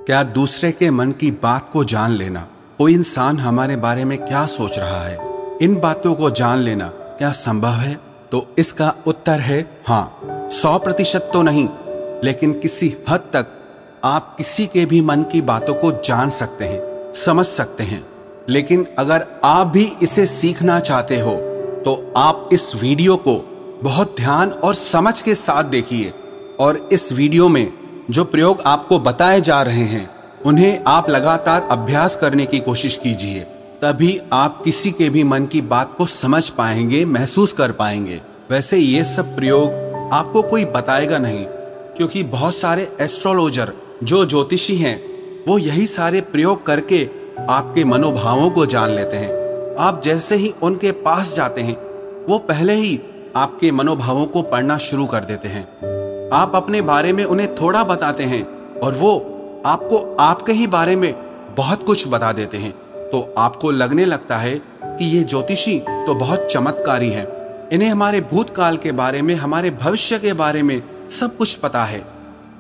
क्या दूसरे के मन की बात को जान लेना, कोई इंसान हमारे बारे में क्या सोच रहा है, इन बातों को जान लेना क्या संभव है? तो इसका उत्तर है हाँ। 100% तो नहीं, लेकिन किसी हद तक आप किसी के भी मन की बातों को जान सकते हैं, समझ सकते हैं। लेकिन अगर आप भी इसे सीखना चाहते हो तो आप इस वीडियो को बहुत ध्यान और समझ के साथ देखिए, और इस वीडियो में जो प्रयोग आपको बताए जा रहे हैं उन्हें आप लगातार अभ्यास करने की कोशिश कीजिए। तभी आप किसी के भी मन की बात को समझ पाएंगे, महसूस कर पाएंगे। वैसे ये सब प्रयोग आपको कोई बताएगा नहीं, क्योंकि बहुत सारे एस्ट्रोलॉजर जो ज्योतिषी हैं वो यही सारे प्रयोग करके आपके मनोभावों को जान लेते हैं। आप जैसे ही उनके पास जाते हैं वो पहले ही आपके मनोभावों को पढ़ना शुरू कर देते हैं। आप अपने बारे में उन्हें थोड़ा बताते हैं और वो आपको आपके ही बारे में बहुत कुछ बता देते हैं। तो आपको लगने लगता है कि ये ज्योतिषी तो बहुत चमत्कारी हैं, इन्हें हमारे भूतकाल के बारे में, हमारे भविष्य के बारे में सब कुछ पता है।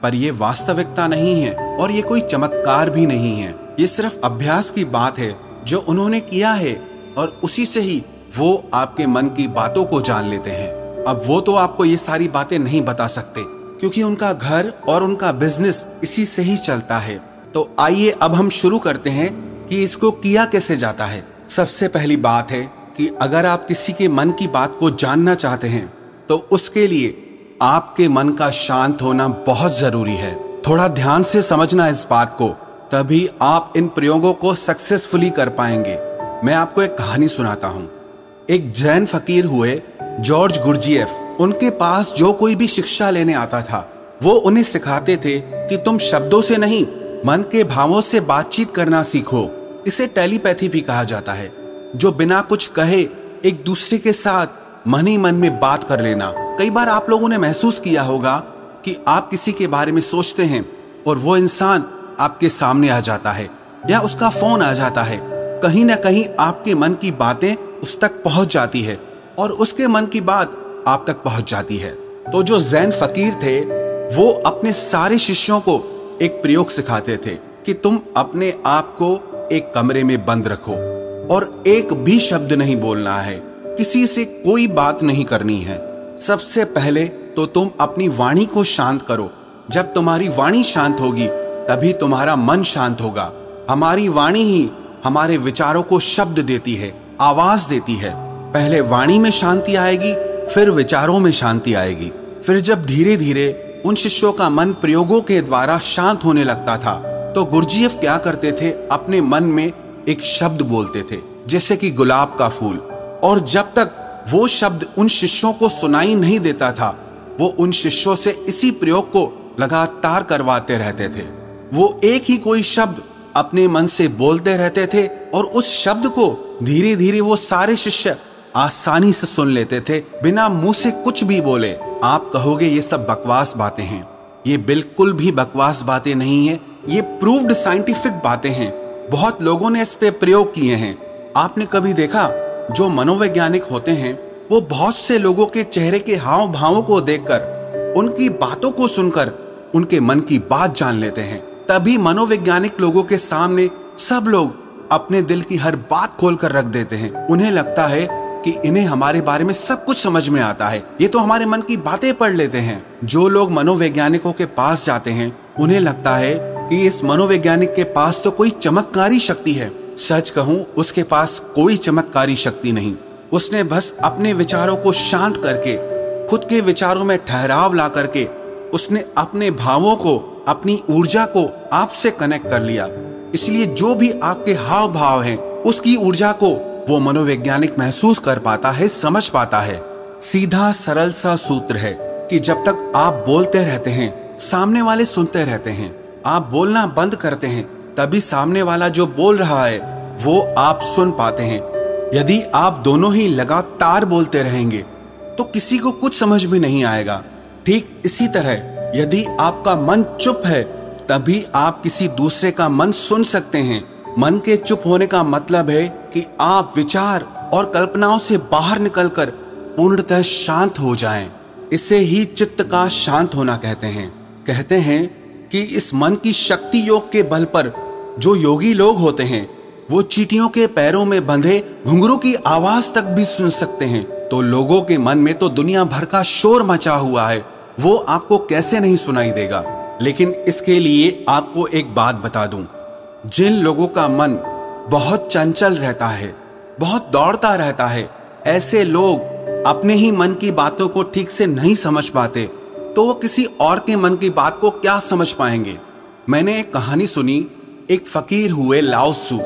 पर ये वास्तविकता नहीं है और ये कोई चमत्कार भी नहीं है। ये सिर्फ अभ्यास की बात है जो उन्होंने किया है, और उसी से ही वो आपके मन की बातों को जान लेते हैं। अब वो तो आपको ये सारी बातें नहीं बता सकते, क्योंकि उनका घर और उनका बिजनेस इसी से ही चलता है। तो आइए अब हम शुरू करते हैं कि इसको किया कैसे जाता है। सबसे पहली बात है कि अगर आप किसी के मन की बात को जानना चाहते हैं तो उसके लिए आपके मन का शांत होना बहुत जरूरी है। थोड़ा ध्यान से समझना इस बात को, तभी आप इन प्रयोगों को सक्सेसफुली कर पाएंगे। मैं आपको एक कहानी सुनाता हूँ। एक जैन फकीर हुए जॉर्ज गुरजिएफ, उनके पास जो कोई भी शिक्षा लेने आता था वो उन्हें सिखाते थे कि तुम शब्दों से नहीं, मन के भावों से बातचीत करना सीखो। इसे टेलीपैथी भी कहा जाता है, जो बिना कुछ कहे एक दूसरे के साथ मन ही मन में बात कर लेना। कई बार आप लोगों ने महसूस किया होगा कि आप किसी के बारे में सोचते हैं और वो इंसान आपके सामने आ जाता है या उसका फोन आ जाता है। कहीं ना कहीं आपके मन की बातें उस तक पहुंच जाती है और उसके मन की बात आप तक पहुंच जाती है। तो जो जैन फकीर थे वो अपने सारे शिष्यों को एक प्रयोग सिखाते थे कि तुम अपने आप को एक कमरे में बंद रखो और एक भी शब्द नहीं बोलना है, किसी से कोई बात नहीं करनी है। सबसे पहले तो तुम अपनी वाणी को शांत करो। जब तुम्हारी वाणी शांत होगी तभी तुम्हारा मन शांत होगा। हमारी वाणी ही हमारे विचारों को शब्द देती है, आवाज देती है। पहले वाणी में शांति आएगी, फिर विचारों में शांति आएगी। फिर जब धीरे धीरे उन शिष्यों का मन प्रयोगों के द्वारा शांत होने लगता था तो गुरजिएफ क्या करते थे, अपने मन में एक शब्द बोलते थे, जैसे कि गुलाब का फूल। और जब तक वो शब्द उन शिष्यों को सुनाई नहीं देता था वो उन शिष्यों से इसी प्रयोग को लगातार करवाते रहते थे। वो एक ही कोई शब्द अपने मन से बोलते रहते थे और उस शब्द को धीरे धीरे वो सारे शिष्य आसानी से सुन लेते थे, बिना मुंह से कुछ भी बोले। आप कहोगे ये सब बकवास बातें हैं। ये बिल्कुल भी बकवास बातें नहीं है, ये प्रूव्ड साइंटिफिक बातें हैं। बहुत लोगों ने इस पे प्रयोग किए हैं। आपने कभी देखा, जो मनोवैज्ञानिक होते हैं वो बहुत से लोगों के चेहरे के हाव भावों को देखकर, उनकी बातों को सुनकर उनके मन की बात जान लेते हैं। तभी मनोवैज्ञानिक लोगों के सामने सब लोग अपने दिल की हर बात खोलकर रख देते हैं। उन्हें लगता है कि इन्हें हमारे बारे में सब कुछ समझ में आता है, ये तो हमारे मन की बातें पढ़ लेते हैं। जो लोग मनोवैज्ञानिकों के पास जाते हैं उन्हें लगता है कि इस मनोवैज्ञानिक के पास तो कोई चमत्कारी शक्ति है। सच कहूं, उसके पास कोई चमत्कारी शक्ति नहीं। उसने बस अपने विचारों को शांत करके, खुद के विचारों में ठहराव ला करके, उसने अपने भावों को, अपनी ऊर्जा को आपसे कनेक्ट कर लिया। इसलिए जो भी आपके हाव भाव हैं उसकी ऊर्जा को वो मनोवैज्ञानिक महसूस कर पाता है, समझ पाता है। सीधा सरल सा सूत्र है कि जब तक आप बोलते रहते हैं सामने वाले सुनते रहते हैं। आप बोलना बंद करते हैं तभी सामने वाला जो बोल रहा है वो आप सुन पाते हैं। यदि आप दोनों ही लगातार बोलते रहेंगे तो किसी को कुछ समझ में नहीं आएगा। ठीक इसी तरह यदि आपका मन चुप है तभी आप किसी दूसरे का मन सुन सकते हैं। मन के चुप होने का मतलब है कि आप विचार और कल्पनाओं से बाहर निकलकर पूर्णतः शांत हो जाएं। इसे ही चित्त का शांत होना कहते हैं। कहते हैं कि इस मन की शक्ति योग के बल पर जो योगी लोग होते हैं वो चींटियों के पैरों में बंधे घुंघरू की आवाज तक भी सुन सकते हैं। तो लोगों के मन में तो दुनिया भर का शोर मचा हुआ है, वो आपको कैसे नहीं सुनाई देगा। लेकिन इसके लिए आपको एक बात बता दूं, जिन लोगों का मन बहुत चंचल रहता है, बहुत दौड़ता रहता है, ऐसे लोग अपने ही मन की बातों को ठीक से नहीं समझ पाते, तो वो किसी और के मन की बात को क्या समझ पाएंगे। मैंने एक कहानी सुनी, एक फकीर हुए लाओ त्सु।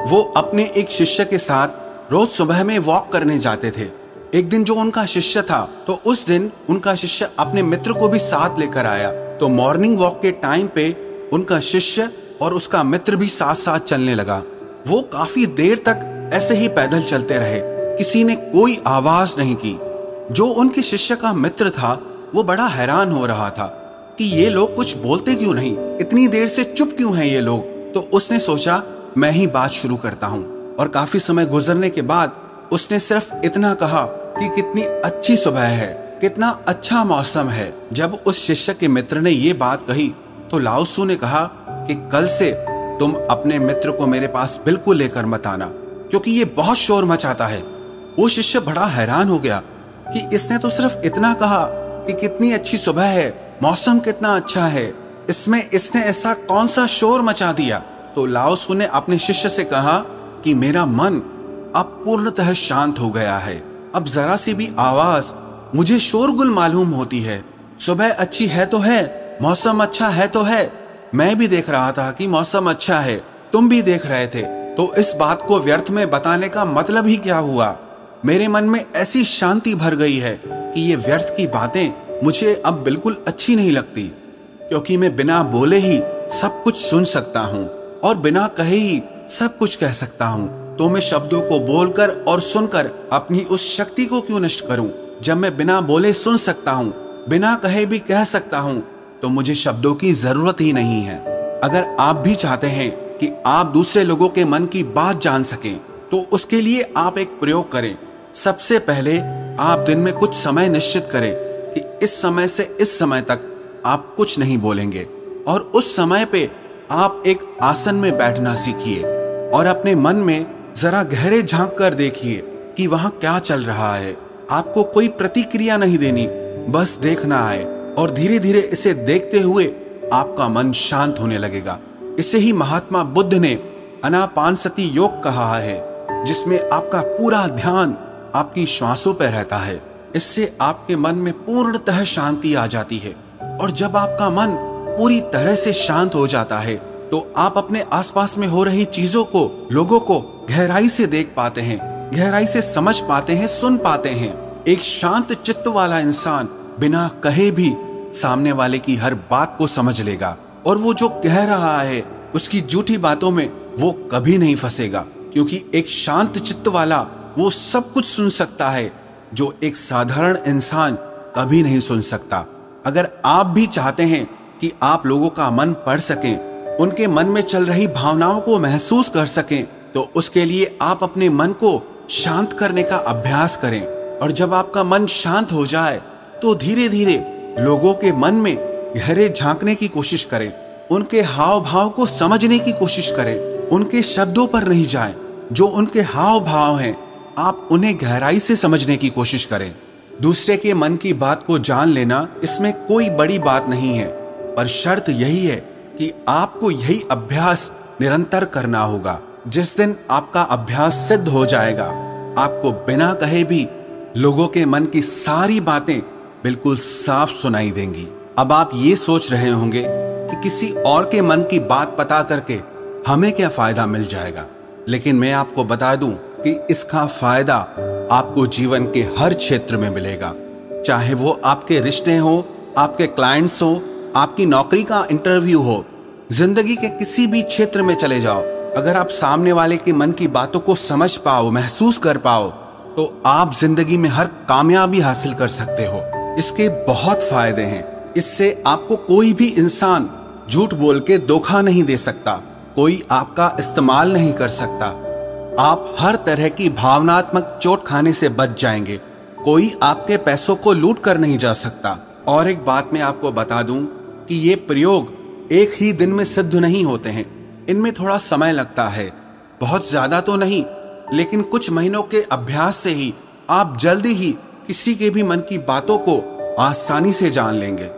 वो अपने एक शिष्य के साथ रोज सुबह में वॉक करने जाते थे। एक दिन जो उनका शिष्य था, तो उस दिन उनका शिष्य अपने मित्र को भी साथ लेकर आया। तो मॉर्निंग वॉक के टाइम पे उनका शिष्य और उसका मित्र भी साथ साथ चलने लगा। वो काफी देर तक ऐसे ही पैदल चलते रहे, किसी ने कोई आवाज नहीं की। जो उनके शिष्य का मित्र था वो बड़ा हैरान हो रहा था कि ये लोग कुछ बोलते क्यों नहीं, इतनी देर से चुप क्यों हैं ये लोग। तो उसने सोचा मैं ही बात शुरू करता हूँ, और काफी समय गुजरने के बाद उसने सिर्फ इतना कहा कि कितनी अच्छी सुबह है, कितना अच्छा मौसम है। जब उस शिष्य के मित्र ने ये बात कही तो लाओ त्सु ने कहा कि कल से तुम अपने मित्र को मेरे पास बिल्कुल लेकर मत आना, क्योंकि ये बहुत शोर मचाता है। वो शिष्य बड़ा हैरान हो गया कि इसने तो सिर्फ इतना कहा कि कितनी अच्छी सुबह है, मौसम कितना अच्छा है, इसमें इसने ऐसा कौन सा शोर मचा दिया। तो लाओ त्सु ने अपने शिष्य से कहा कि मेरा मन अब पूर्णतः शांत हो गया है, अब जरा सी भी आवाज मुझे शोरगुल मालूम होती है। सुबह अच्छी है तो है, मौसम अच्छा है तो है, मैं भी देख रहा था कि मौसम अच्छा है, तुम भी देख रहे थे, तो इस बात को व्यर्थ में बताने का मतलब ही क्या हुआ। मेरे मन में ऐसी शांति भर गई है कि ये व्यर्थ की बातें मुझे अब बिल्कुल अच्छी नहीं लगती, क्योंकि मैं बिना बोले ही सब कुछ सुन सकता हूँ और बिना कहे ही सब कुछ कह सकता हूँ। तो मैं शब्दों को बोलकर और सुनकर अपनी उस शक्ति को क्यों नष्ट करूं। जब मैं बिना बोले सुन सकता हूं, बिना कहे भी कह सकता हूं, तो मुझे शब्दों की जरूरत ही नहीं है। अगर आप भी चाहते हैं कि आप दूसरे लोगों के मन की बात जान सकें, तो उसके लिए आप एक प्रयोग करें। सबसे पहले आप दिन में कुछ समय निश्चित करें कि इस समय से इस समय तक आप कुछ नहीं बोलेंगे, और उस समय पे आप एक आसन में बैठना सीखिए और अपने मन में जरा गहरे झांक कर देखिए कि वहां क्या चल रहा है। आपको कोई प्रतिक्रिया नहीं देनी, बस देखना है, और धीरे धीरे इसे देखते हुए आपका मन शांत होने लगेगा। इसे ही महात्मा बुद्ध ने आनापानसति योग कहा है, जिसमें आपका पूरा ध्यान आपकी श्वासों पर रहता है। इससे आपके मन में पूर्णतः शांति आ जाती है, और जब आपका मन पूरी तरह से शांत हो जाता है तो आप अपने आसपास में हो रही चीजों को, लोगों को गहराई से देख पाते हैं, गहराई से समझ पाते हैं, सुन पाते हैं। एक शांत चित्त वाला इंसान बिना कहे भी सामने वाले की हर बात को समझ लेगा, और वो जो कह रहा है उसकी झूठी बातों में वो कभी नहीं फंसेगा, क्योंकि एक शांत चित्त वाला वो सब कुछ सुन सकता है जो एक साधारण इंसान कभी नहीं सुन सकता। अगर आप भी चाहते हैं कि आप लोगों का मन पढ़ सकें, उनके मन में चल रही भावनाओं को महसूस कर सकें, तो उसके लिए आप अपने मन को शांत करने का अभ्यास करें। और जब आपका मन शांत हो जाए तो धीरे धीरे लोगों के मन में गहरे झांकने की कोशिश करें, उनके हाव भाव को समझने की कोशिश करें, उनके शब्दों पर नहीं जाएं, जो उनके हाव भाव हैं आप उन्हें गहराई से समझने की कोशिश करें। दूसरे के मन की बात को जान लेना, इसमें कोई बड़ी बात नहीं है, पर शर्त यही है कि आपको यही अभ्यास निरंतर करना होगा। जिस दिन आपका अभ्यास सिद्ध हो जाएगा, आपको बिना कहे भी लोगों के मन की सारी बातें बिल्कुल साफ सुनाई देंगी। अब आप ये सोच रहे होंगे कि किसी और के मन की बात पता करके हमें क्या फायदा मिल जाएगा, लेकिन मैं आपको बता दूं कि इसका फायदा आपको जीवन के हर क्षेत्र में मिलेगा। चाहे वो आपके रिश्ते हो, आपके क्लाइंट्स हो, आपकी नौकरी का इंटरव्यू हो, जिंदगी के किसी भी क्षेत्र में चले जाओ, अगर आप सामने वाले के मन की बातों को समझ पाओ, महसूस कर पाओ, तो आप जिंदगी में हर कामयाबी हासिल कर सकते हो। इसके बहुत फायदे हैं। इससे आपको कोई भी इंसान झूठ बोल के धोखा नहीं दे सकता, कोई आपका इस्तेमाल नहीं कर सकता, आप हर तरह की भावनात्मक चोट खाने से बच जाएंगे, कोई आपके पैसों को लूट कर नहीं जा सकता। और एक बात मैं आपको बता दूं कि ये प्रयोग एक ही दिन में सिद्ध नहीं होते हैं। इनमें थोड़ा समय लगता है, बहुत ज्यादा तो नहीं, लेकिन कुछ महीनों के अभ्यास से ही आप जल्दी ही किसी के भी मन की बातों को आसानी से जान लेंगे।